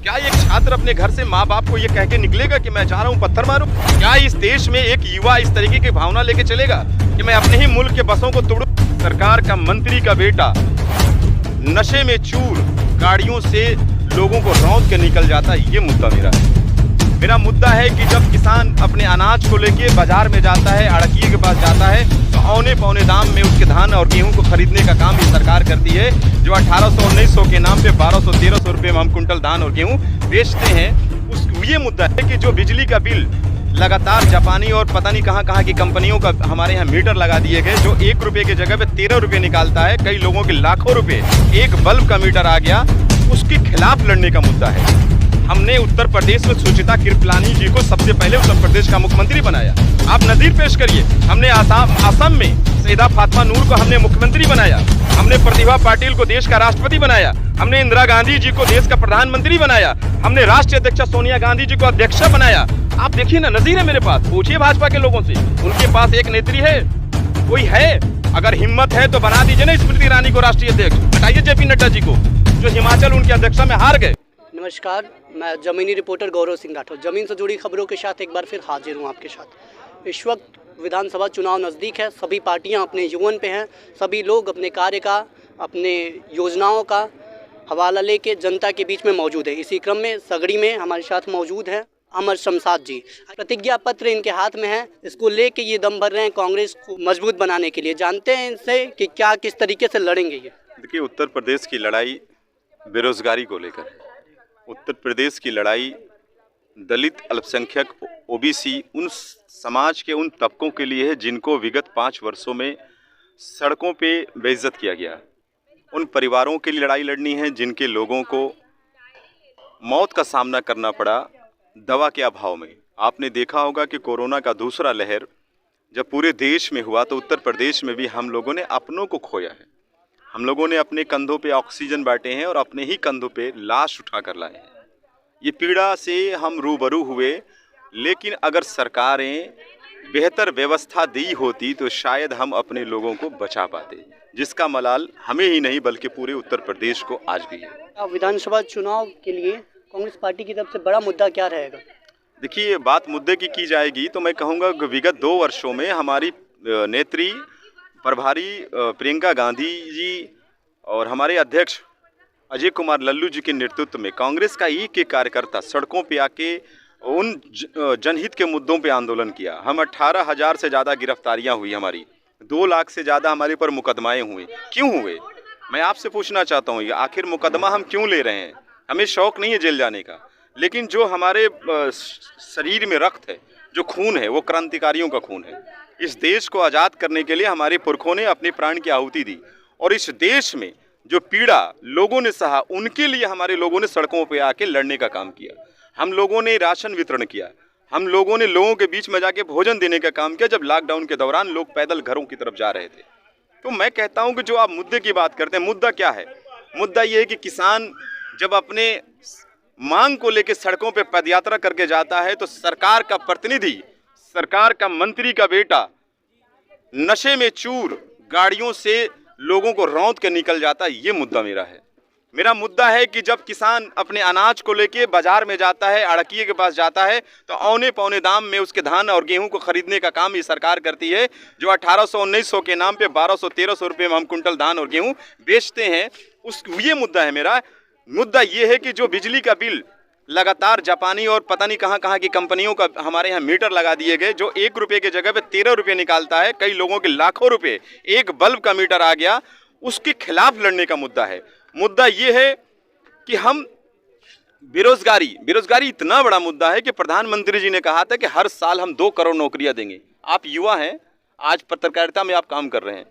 क्या एक छात्र अपने घर से माँ बाप को ये कह के निकलेगा कि मैं जा रहा हूँ पत्थर मारूं? क्या इस देश में एक युवा इस तरीके की भावना लेके चलेगा कि मैं अपने ही मुल्क के बसों को तोड़ूं? सरकार का मंत्री का बेटा नशे में चूर गाड़ियों से लोगों को रौंद के निकल जाता है, ये मुद्दा मेरा मुद्दा है कि जब किसान अपने अनाज को लेके बाजार में जाता है, अड़किए के पास जाता है, तो औने पौने दाम में उसके धान और गेहूं को खरीदने का काम ये सरकार करती है। जो 1800-1900 के नाम पे 1200-1300 रुपये में हम कुंटल धान और गेहूं बेचते हैं, ये मुद्दा है कि जो बिजली का बिल लगातार जापानी और पता नहीं कहाँ की कंपनियों का हमारे यहाँ मीटर लगा दिए गए, जो 1 रुपये की जगह पे 13 रुपये निकालता है, कई लोगों के लाखों रुपए एक बल्ब का मीटर आ गया, उसके खिलाफ लड़ने का मुद्दा है। हमने उत्तर प्रदेश में सुचिता कृपलानी जी को सबसे पहले उत्तर प्रदेश का मुख्यमंत्री बनाया। आप नज़ीर पेश करिए। हमने असम में सईदा फातिमा नूर को हमने मुख्यमंत्री बनाया। हमने प्रतिभा पाटिल को देश का राष्ट्रपति बनाया। हमने इंदिरा गांधी जी को देश का प्रधानमंत्री बनाया। हमने राष्ट्रीय अध्यक्षा सोनिया गांधी जी को अध्यक्षा बनाया। आप देखिए ना, नज़ीर है मेरे पास। पूछिए भाजपा के लोगों से, उनके पास एक नेत्री है, कोई है? अगर हिम्मत है तो बना दीजिए ना स्मृति ईरानी को राष्ट्रीय अध्यक्ष, हटाइए जेपी नड्डा जी को, जो हिमाचल उनकी अध्यक्षा में हार गए। नमस्कार, मैं जमीनी रिपोर्टर गौरव सिंह राठौर जमीन से जुड़ी खबरों के साथ एक बार फिर हाजिर हूँ आपके साथ। इस वक्त विधानसभा चुनाव नज़दीक है, सभी पार्टियां अपने यौवन पे हैं, सभी लोग अपने कार्य का, अपने योजनाओं का हवाला लेके जनता के बीच में मौजूद है। इसी क्रम में सगड़ी में हमारे साथ मौजूद हैं अमर शमशाद जी। प्रतिज्ञा पत्र इनके हाथ में है, इसको लेके ये दम भर रहे हैं कांग्रेस को मजबूत बनाने के लिए। जानते हैं इनसे कि क्या किस तरीके से लड़ेंगे ये। देखिए, उत्तर प्रदेश की लड़ाई बेरोजगारी को लेकर है। उत्तर प्रदेश की लड़ाई दलित, अल्पसंख्यक, ओबीसी, उन समाज के उन तबकों के लिए है जिनको विगत 5 वर्षों में सड़कों पे बेइज्जत किया गया। उन परिवारों के लिए लड़ाई लड़नी है जिनके लोगों को मौत का सामना करना पड़ा दवा के अभाव में। आपने देखा होगा कि कोरोना का दूसरा लहर जब पूरे देश में हुआ तो उत्तर प्रदेश में भी हम लोगों ने अपनों को खोया है। हम लोगों ने अपने कंधों पे ऑक्सीजन बांटे हैं और अपने ही कंधों पे लाश उठा कर लाए हैं। ये पीड़ा से हम रूबरू हुए, लेकिन अगर सरकारें बेहतर व्यवस्था दी होती तो शायद हम अपने लोगों को बचा पाते, जिसका मलाल हमें ही नहीं बल्कि पूरे उत्तर प्रदेश को आज भी है। विधानसभा चुनाव के लिए कांग्रेस पार्टी की तरफ से बड़ा मुद्दा क्या रहेगा? देखिए, बात मुद्दे की जाएगी तो मैं कहूँगा कि विगत 2 वर्षों में हमारी नेत्री प्रभारी प्रियंका गांधी जी और हमारे अध्यक्ष अजय कुमार लल्लू जी के नेतृत्व में कांग्रेस का एक कार्यकर्ता सड़कों पे आके उन जनहित के मुद्दों पे आंदोलन किया। हम 18,000 से ज़्यादा गिरफ्तारियां हुई, हमारी 2 लाख से ज़्यादा हमारे पर मुकदमाएं हुए। क्यों हुए? मैं आपसे पूछना चाहता हूँ, आखिर मुकदमा हम क्यों ले रहे हैं? हमें शौक़ नहीं है जेल जाने का, लेकिन जो हमारे शरीर में रक्त है, जो खून है, वो क्रांतिकारियों का खून है। इस देश को आज़ाद करने के लिए हमारे पुरखों ने अपने प्राण की आहुति दी, और इस देश में जो पीड़ा लोगों ने सहा, उनके लिए हमारे लोगों ने सड़कों पे आके लड़ने का काम किया। हम लोगों ने राशन वितरण किया, हम लोगों ने लोगों के बीच में जाके भोजन देने का काम किया जब लॉकडाउन के दौरान लोग पैदल घरों की तरफ जा रहे थे। तो मैं कहता हूँ कि जो आप मुद्दे की बात करते हैं, मुद्दा क्या है? मुद्दा ये है कि किसान जब अपने मांग को लेकर सड़कों पर पदयात्रा करके जाता है तो सरकार का प्रतिनिधि, सरकार का मंत्री का बेटा नशे में चूर गाड़ियों से लोगों को रौंद के निकल जाता है, ये मुद्दा मेरा मुद्दा है कि जब किसान अपने अनाज को लेके बाजार में जाता है, अड़किए के पास जाता है, तो औने पौने दाम में उसके धान और गेहूं को खरीदने का काम ये सरकार करती है। जो 1800-1900 के नाम पे 1200-1300 रुपये में हम कुंटल धान और गेहूं बेचते हैं, ये मुद्दा है मेरा। मुद्दा ये है कि जो बिजली का बिल लगातार जापानी और पता नहीं कहाँ की कंपनियों का हमारे यहाँ मीटर लगा दिए गए, जो 1 रुपये की जगह पे 13 रुपये निकालता है, कई लोगों के लाखों रुपए एक बल्ब का मीटर आ गया, उसके खिलाफ लड़ने का मुद्दा है। मुद्दा ये है कि हम बेरोजगारी इतना बड़ा मुद्दा है कि प्रधानमंत्री जी ने कहा था कि हर साल हम 2 करोड़ नौकरियां देंगे। आप युवा हैं, आज पत्रकारिता में आप काम कर रहे हैं,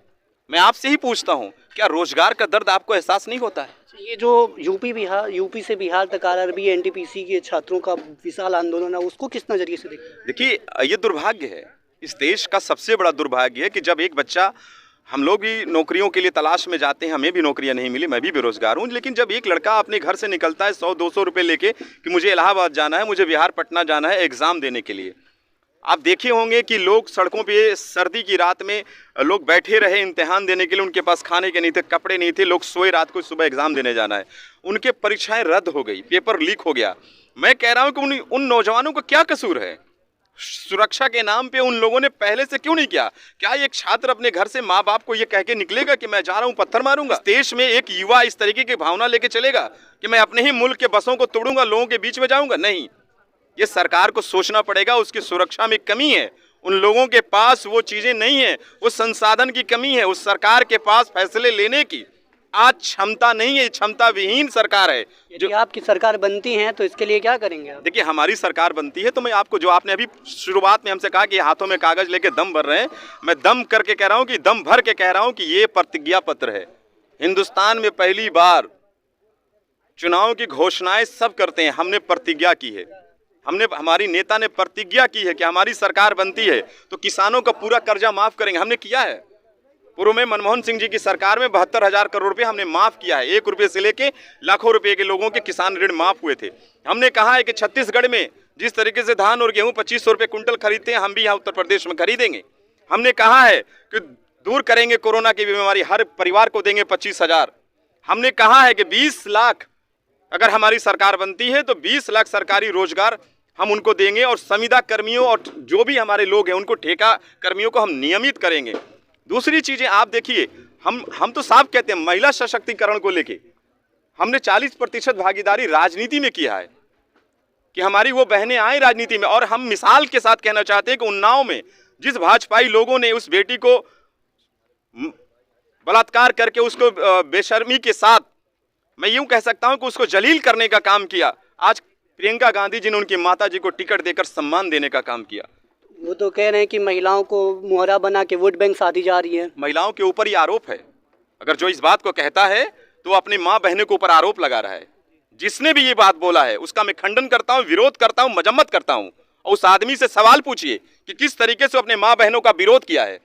मैं आपसे ही पूछता हूँ, क्या रोजगार का दर्द आपको एहसास नहीं होता है? ये जो यूपी से बिहार तक आरआरबी एनटीपीसी के छात्रों का विशाल आंदोलन है, उसको किस नज़रिए से देखते? देखिए, ये दुर्भाग्य है, इस देश का सबसे बड़ा दुर्भाग्य है कि जब एक बच्चा, हम लोग भी नौकरियों के लिए तलाश में जाते हैं, हमें भी नौकरियां नहीं मिली, मैं भी बेरोजगार हूं, लेकिन जब एक लड़का अपने घर से निकलता है 100-200 रुपये लेके कि मुझे इलाहाबाद जाना है, मुझे बिहार पटना जाना है एग्ज़ाम देने के लिए, आप देखे होंगे कि लोग सड़कों पे सर्दी की रात में लोग बैठे रहे इम्तिहान देने के लिए, उनके पास खाने के नहीं थे, कपड़े नहीं थे, लोग सोए, रात को सुबह एग्जाम देने जाना है, उनके परीक्षाएं रद्द हो गई, पेपर लीक हो गया। मैं कह रहा हूं कि उन नौजवानों का क्या कसूर है? सुरक्षा के नाम पे उन लोगों ने पहले से क्यों नहीं किया? क्या एक छात्र अपने घर से माँ बाप को ये कह के निकलेगा कि मैं जा रहा हूं पत्थर मारूंगा? देश में एक युवा इस तरीके की भावना लेके चलेगा कि मैं अपने ही मुल्क के बसों को तोड़ूंगा, लोगों के बीच में जाऊंगा? नहीं, ये सरकार को सोचना पड़ेगा। उसकी सुरक्षा में कमी है, उन लोगों के पास वो चीजें नहीं है, वो संसाधन की कमी है, उस सरकार के पास फैसले लेने की आज क्षमता नहीं है, क्षमता विहीन सरकार है। यदि आपकी सरकार बनती है तो इसके लिए क्या करेंगे आप? देखिए, हमारी सरकार बनती है तो मैं आपको, जो आपने अभी शुरुआत में हमसे कहा कि हाथों में कागज लेके दम भर रहे हैं, मैं दम करके कह रहा हूं कि दम भर के कह रहा हूं कि ये प्रतिज्ञा पत्र है। हिंदुस्तान में पहली बार चुनाव की घोषणाएं सब करते हैं, हमने प्रतिज्ञा की है, हमारी नेता ने प्रतिज्ञा की है कि हमारी सरकार बनती है तो किसानों का पूरा कर्जा माफ करेंगे। हमने किया है। पूर्व में मनमोहन सिंह जी की सरकार में 72,000 करोड़ रुपए हमने माफ किया है। 1 रुपये से लेके लाखों रुपए के लोगों के किसान ऋण माफ हुए थे। हमने कहा है कि छत्तीसगढ़ में जिस तरीके से धान और गेहूं 2500 रुपये कुंटल खरीदते हैं, हम भी यहाँ उत्तर प्रदेश में खरीदेंगे। हमने कहा है कि दूर करेंगे कोरोना की बीमारी, हर परिवार को देंगे 25,000। हमने कहा है कि 20 लाख, अगर हमारी सरकार बनती है तो 20 लाख सरकारी रोजगार हम उनको देंगे, और संविदा कर्मियों और जो भी हमारे लोग हैं उनको ठेका कर्मियों को हम नियमित करेंगे। दूसरी चीजें आप देखिए, हम तो साफ कहते हैं महिला सशक्तिकरण को लेके हमने 40% भागीदारी राजनीति में किया है कि हमारी वो बहनें आए राजनीति में। और हम मिसाल के साथ कहना चाहते हैं कि उन्नाव में जिस भाजपाई लोगों ने उस बेटी को बलात्कार करके उसको बेशर्मी के साथ, मैं यूं कह सकता हूं कि उसको जलील करने का काम किया, आज प्रियंका गांधी जी ने उनकी माता जी को टिकट देकर सम्मान देने का काम किया। वो तो कह रहे हैं कि महिलाओं को मोहरा बना के वोट बैंक साधी जा रही है। महिलाओं के ऊपर ये आरोप है। अगर जो इस बात को कहता है तो वो अपनी माँ बहनों के ऊपर आरोप लगा रहा है। जिसने भी ये बात बोला है उसका मैं खंडन करता हूँ, विरोध करता हूँ, मजम्मत करता हूँ। और उस आदमी से सवाल पूछिए कि किस तरीके से अपने माँ बहनों का विरोध किया है।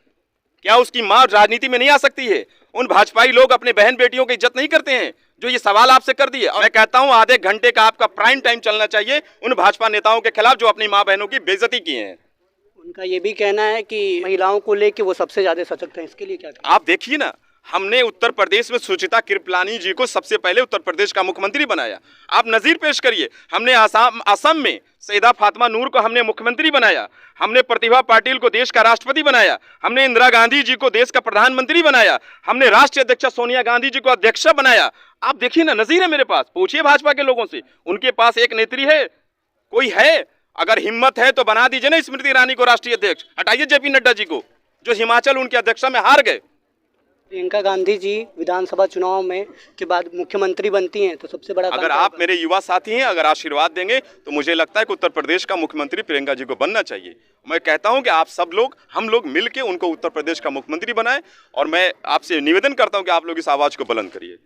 क्या उसकी माँ राजनीति में नहीं आ सकती है? उन भाजपाई लोग अपने बहन बेटियों की इज्जत नहीं करते हैं जो ये सवाल आपसे कर दिए? और मैं कहता हूं आधे घंटे का आपका प्राइम टाइम चलना चाहिए उन भाजपा नेताओं के खिलाफ जो अपनी माँ बहनों की बेइज्जती किए हैं। उनका ये भी कहना है कि महिलाओं को लेके वो सबसे ज्यादा सशक्त हैं, इसके लिए क्या करें? आप देखिए ना, हमने उत्तर प्रदेश में सुचिता कृपलानी जी को सबसे पहले उत्तर प्रदेश का मुख्यमंत्री बनाया। आप नजीर पेश करिए। हमने असम में सईदा फातिमा नूर को हमने मुख्यमंत्री बनाया। हमने प्रतिभा पाटिल को देश का राष्ट्रपति बनाया। हमने इंदिरा गांधी जी को देश का प्रधानमंत्री बनाया। हमने राष्ट्रीय अध्यक्षा सोनिया गांधी जी को अध्यक्षा बनाया। आप देखिए ना, नजीर है मेरे पास। पूछिए भाजपा के लोगों से, उनके पास एक नेत्री है? कोई है? अगर हिम्मत है तो बना दीजिए ना स्मृति ईरानी को राष्ट्रीय अध्यक्ष, हटाइए जेपी नड्डा जी को जो हिमाचल उनकी अध्यक्षा में हार गए। प्रियंका गांधी जी विधानसभा चुनाव में के बाद मुख्यमंत्री बनती हैं तो सबसे बड़ा, अगर आप मेरे युवा साथी हैं, अगर आशीर्वाद देंगे तो मुझे लगता है कि उत्तर प्रदेश का मुख्यमंत्री प्रियंका जी को बनना चाहिए। मैं कहता हूं कि आप सब लोग, हम लोग मिलकर उनको उत्तर प्रदेश का मुख्यमंत्री बनाएं, और मैं आपसे निवेदन करता हूं कि आप लोग इस आवाज को बुलंद करिए।